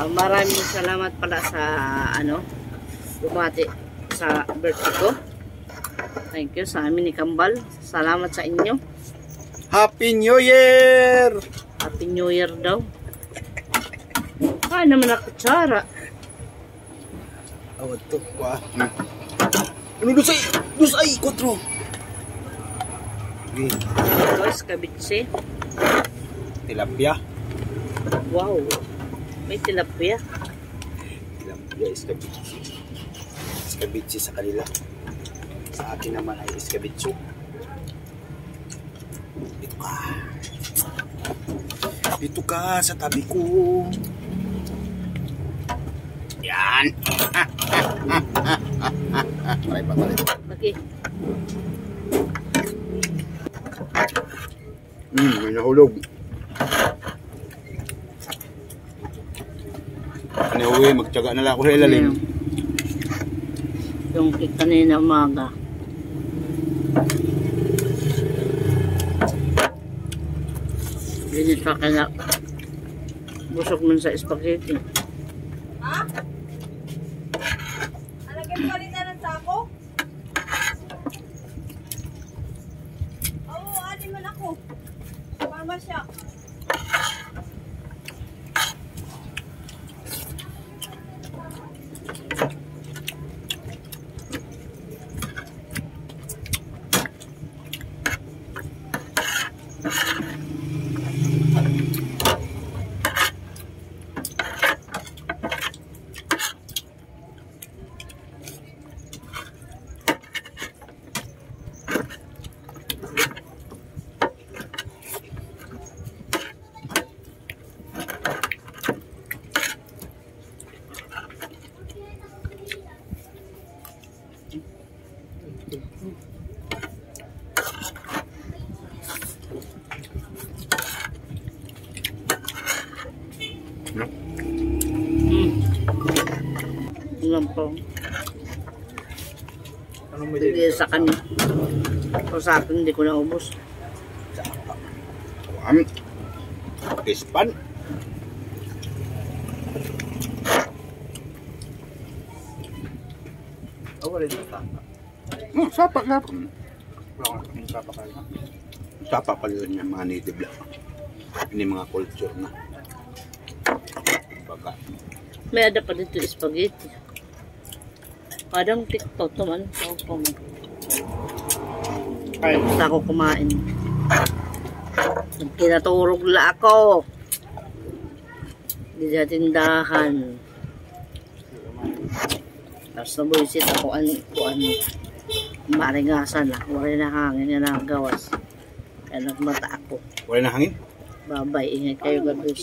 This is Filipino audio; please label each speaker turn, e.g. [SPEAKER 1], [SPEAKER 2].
[SPEAKER 1] Maraming salamat pala sa bumati sa birthday ko. Thank you sa amin ni Kambal. Salamat sa inyo.
[SPEAKER 2] Happy New Year!
[SPEAKER 1] Happy New Year daw. Naman na kutsara.
[SPEAKER 2] Awad to. Ano dusay, kotro.
[SPEAKER 1] Guys, kabitsi.
[SPEAKER 2] Tilapia.
[SPEAKER 1] Wow. May tilapia.
[SPEAKER 2] Tilapia, iskabitsi. Iskabitsi sa kanila. Sa akin naman ay iskabitso. Dito ka sa tabi ko. Yan. Paray.
[SPEAKER 1] Okay.
[SPEAKER 2] May nahulog. Uwi, magtiyaga na lang ako sa ilalim.
[SPEAKER 1] Yung kanina umaga. Ganit pa kaya busog man sa spaghetti.
[SPEAKER 3] Ha? Alagyan mo rin na ng sako? Oo, alin man ako. Mama siya.
[SPEAKER 1] Ilan po. Hindi sa kanya. O sa akin, hindi ko naubos.
[SPEAKER 2] Pispan. Sapa ka. Sapa pa rin yung mga native lang. Ini mga culture na. Baga.
[SPEAKER 1] May ada pa dito spaghetti. Padang TikTok naman. Ay, gusto ako kumain. Kinaturog la ako. Di sa tindahan. Tapos nabuisit ako maringasan na. Wala na hangin na nagawas. Kaya nagmata ako.
[SPEAKER 2] Wala na hangin?
[SPEAKER 1] Babay, ingay kayo gabi.